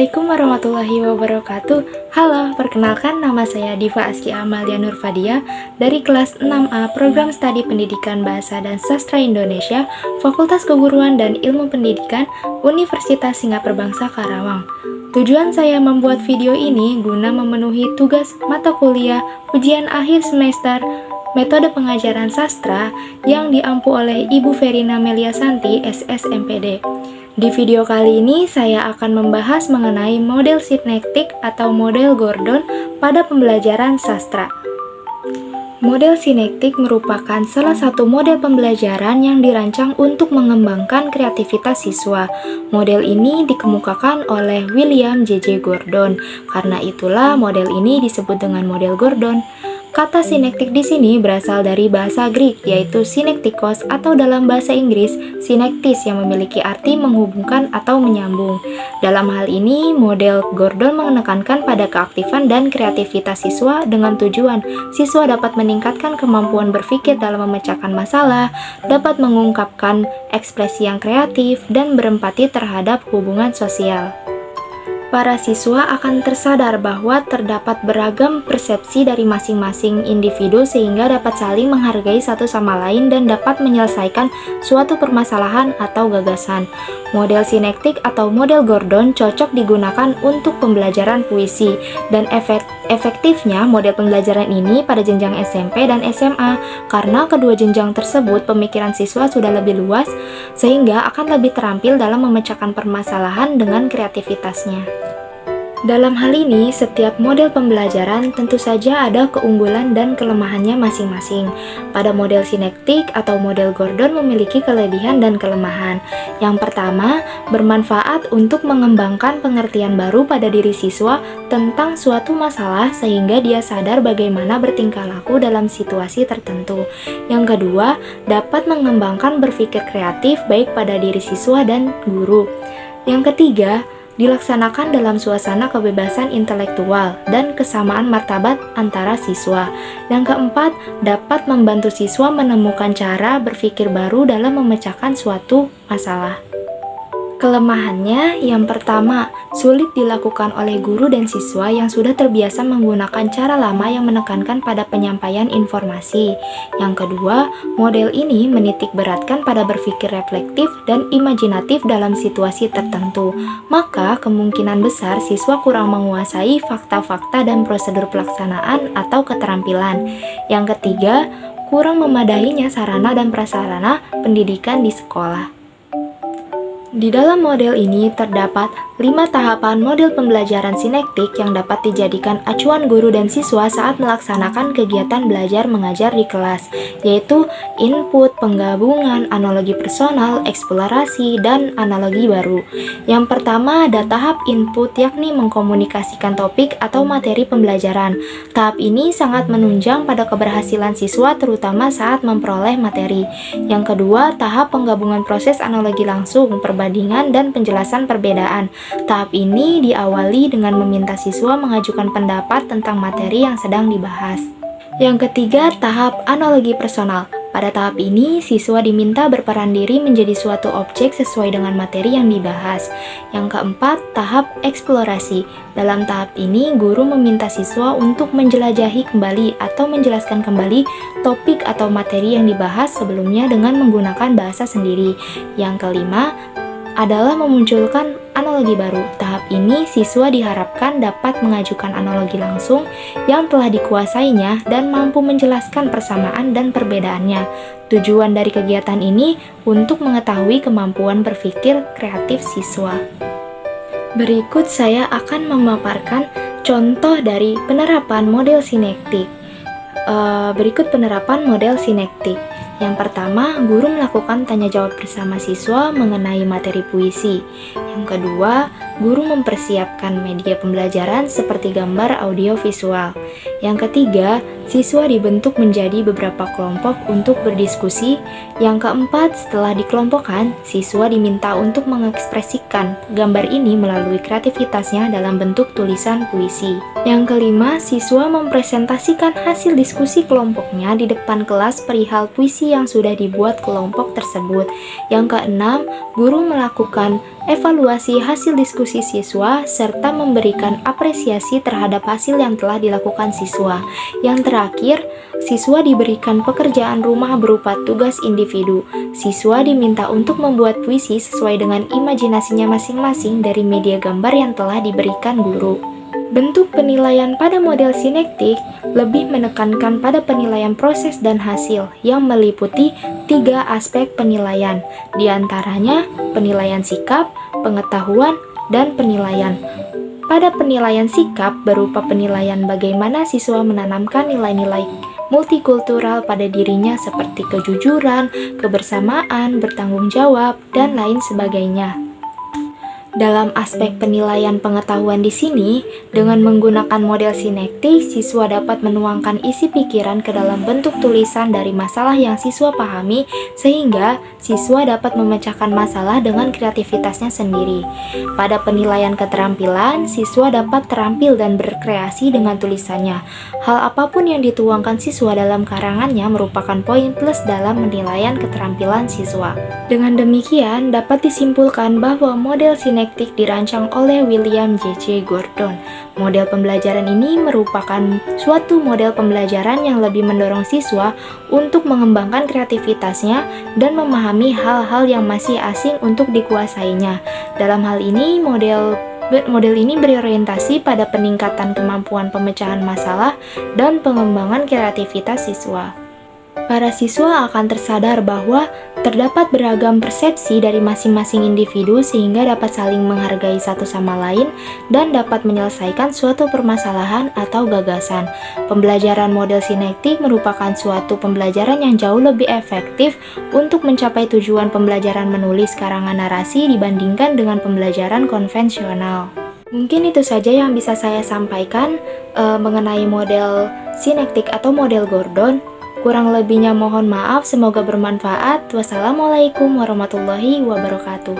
Assalamualaikum warahmatullahi wabarakatuh. Halo, perkenalkan nama saya Diva Aski Amalia Nurfadia dari kelas 6A Program Studi Pendidikan Bahasa dan Sastra Indonesia, Fakultas Keguruan dan Ilmu Pendidikan, Universitas Singapura Bangsa Karawang. Tujuan saya membuat video ini guna memenuhi tugas mata kuliah ujian akhir semester Metode Pengajaran Sastra yang diampu oleh Ibu Verina Meliasanti, SSMPD. Di video kali ini saya akan membahas mengenai model sinektik atau model Gordon pada pembelajaran sastra. Model sinektik merupakan salah satu model pembelajaran yang dirancang untuk mengembangkan kreativitas siswa. Model ini dikemukakan oleh William J.J. Gordon. Karena itulah model ini disebut dengan model Gordon. Kata sinektik di sini berasal dari bahasa Greek, yaitu sinektikos, atau dalam bahasa Inggris, sinektis, yang memiliki arti menghubungkan atau menyambung. Dalam hal ini, model Gordon menekankan pada keaktifan dan kreativitas siswa dengan tujuan siswa dapat meningkatkan kemampuan berpikir dalam memecahkan masalah, dapat mengungkapkan ekspresi yang kreatif, dan berempati terhadap hubungan sosial. Para siswa akan tersadar bahwa terdapat beragam persepsi dari masing-masing individu sehingga dapat saling menghargai satu sama lain dan dapat menyelesaikan suatu permasalahan atau gagasan. Model sinektik atau model Gordon cocok digunakan untuk pembelajaran puisi dan efektifnya model pembelajaran ini pada jenjang SMP dan SMA karena kedua jenjang tersebut pemikiran siswa sudah lebih luas sehingga akan lebih terampil dalam memecahkan permasalahan dengan kreativitasnya. Dalam hal ini, setiap model pembelajaran tentu saja ada keunggulan dan kelemahannya masing-masing. Pada model sinektik atau model Gordon memiliki kelebihan dan kelemahan. Yang pertama, bermanfaat untuk mengembangkan pengertian baru pada diri siswa tentang suatu masalah sehingga dia sadar bagaimana bertingkah laku dalam situasi tertentu. Yang kedua, dapat mengembangkan berpikir kreatif baik pada diri siswa dan guru. Yang ketiga, dilaksanakan dalam suasana kebebasan intelektual dan kesamaan martabat antara siswa. Yang keempat, dapat membantu siswa menemukan cara berpikir baru dalam memecahkan suatu masalah. Kelemahannya, yang pertama, sulit dilakukan oleh guru dan siswa yang sudah terbiasa menggunakan cara lama yang menekankan pada penyampaian informasi. Yang kedua, model ini menitik beratkan pada berpikir reflektif dan imajinatif dalam situasi tertentu. Maka, kemungkinan besar siswa kurang menguasai fakta-fakta dan prosedur pelaksanaan atau keterampilan. Yang ketiga, kurang memadahinya sarana dan prasarana pendidikan di sekolah. Di dalam model ini terdapat 5 tahapan model pembelajaran sinektik yang dapat dijadikan acuan guru dan siswa saat melaksanakan kegiatan belajar mengajar di kelas, yaitu input, penggabungan, analogi personal, eksplorasi, dan analogi baru. Yang pertama ada tahap input, yakni mengkomunikasikan topik atau materi pembelajaran. Tahap ini sangat menunjang pada keberhasilan siswa terutama saat memperoleh materi. Yang kedua, tahap penggabungan proses analogi langsung, perbandingan, dan penjelasan perbedaan. Tahap ini diawali dengan meminta siswa mengajukan pendapat tentang materi yang sedang dibahas. Yang ketiga, tahap analogi personal. Pada tahap ini, siswa diminta berperan diri menjadi suatu objek sesuai dengan materi yang dibahas. Yang keempat, tahap eksplorasi. Dalam tahap ini, guru meminta siswa untuk menjelajahi kembali atau menjelaskan kembali topik atau materi yang dibahas sebelumnya dengan menggunakan bahasa sendiri. Yang kelima, adalah memunculkan analogi baru. Tahap ini siswa diharapkan dapat mengajukan analogi langsung yang telah dikuasainya dan mampu menjelaskan persamaan dan perbedaannya. Tujuan dari kegiatan ini untuk mengetahui kemampuan berpikir kreatif siswa. Berikut saya akan memaparkan contoh dari penerapan model sinektik. Berikut penerapan model sinektik. Yang pertama, guru melakukan tanya jawab bersama siswa mengenai materi puisi. Yang kedua, guru mempersiapkan media pembelajaran seperti gambar, audio, visual. Yang ketiga, siswa dibentuk menjadi beberapa kelompok untuk berdiskusi. Yang keempat, setelah dikelompokkan, siswa diminta untuk mengekspresikan gambar ini melalui kreativitasnya dalam bentuk tulisan puisi. Yang kelima, siswa mempresentasikan hasil diskusi kelompoknya di depan kelas perihal puisi yang sudah dibuat kelompok tersebut. Yang keenam, guru melakukan evaluasi hasil diskusi siswa, serta memberikan apresiasi terhadap hasil yang telah dilakukan siswa. Yang terakhir, siswa diberikan pekerjaan rumah berupa tugas individu. Siswa diminta untuk membuat puisi sesuai dengan imajinasinya masing-masing dari media gambar yang telah diberikan guru. Bentuk penilaian pada model sinektik lebih menekankan pada penilaian proses dan hasil yang meliputi 3 aspek penilaian, diantaranya penilaian sikap, pengetahuan, dan penilaian. Pada penilaian sikap berupa penilaian bagaimana siswa menanamkan nilai-nilai multikultural pada dirinya seperti kejujuran, kebersamaan, bertanggung jawab, dan lain sebagainya. Dalam aspek penilaian pengetahuan di sini, dengan menggunakan model sinektik, siswa dapat menuangkan isi pikiran ke dalam bentuk tulisan dari masalah yang siswa pahami, sehingga siswa dapat memecahkan masalah dengan kreativitasnya sendiri. Pada penilaian keterampilan, siswa dapat terampil dan berkreasi dengan tulisannya. Hal apapun yang dituangkan siswa dalam karangannya merupakan poin plus dalam penilaian keterampilan siswa. Dengan demikian, dapat disimpulkan bahwa model sinektik dirancang oleh William J.C. Gordon. Model pembelajaran ini merupakan suatu model pembelajaran yang lebih mendorong siswa untuk mengembangkan kreativitasnya dan memahami hal-hal yang masih asing untuk dikuasainya. Dalam hal ini, model ini berorientasi pada peningkatan kemampuan pemecahan masalah dan pengembangan kreativitas siswa. Para siswa akan tersadar bahwa terdapat beragam persepsi dari masing-masing individu sehingga dapat saling menghargai satu sama lain dan dapat menyelesaikan suatu permasalahan atau gagasan. Pembelajaran model sinektik merupakan suatu pembelajaran yang jauh lebih efektif untuk mencapai tujuan pembelajaran menulis karangan narasi dibandingkan dengan pembelajaran konvensional. Mungkin itu saja yang bisa saya sampaikan mengenai model sinektik atau model Gordon. Kurang lebihnya mohon maaf, semoga bermanfaat. Wassalamualaikum warahmatullahi wabarakatuh.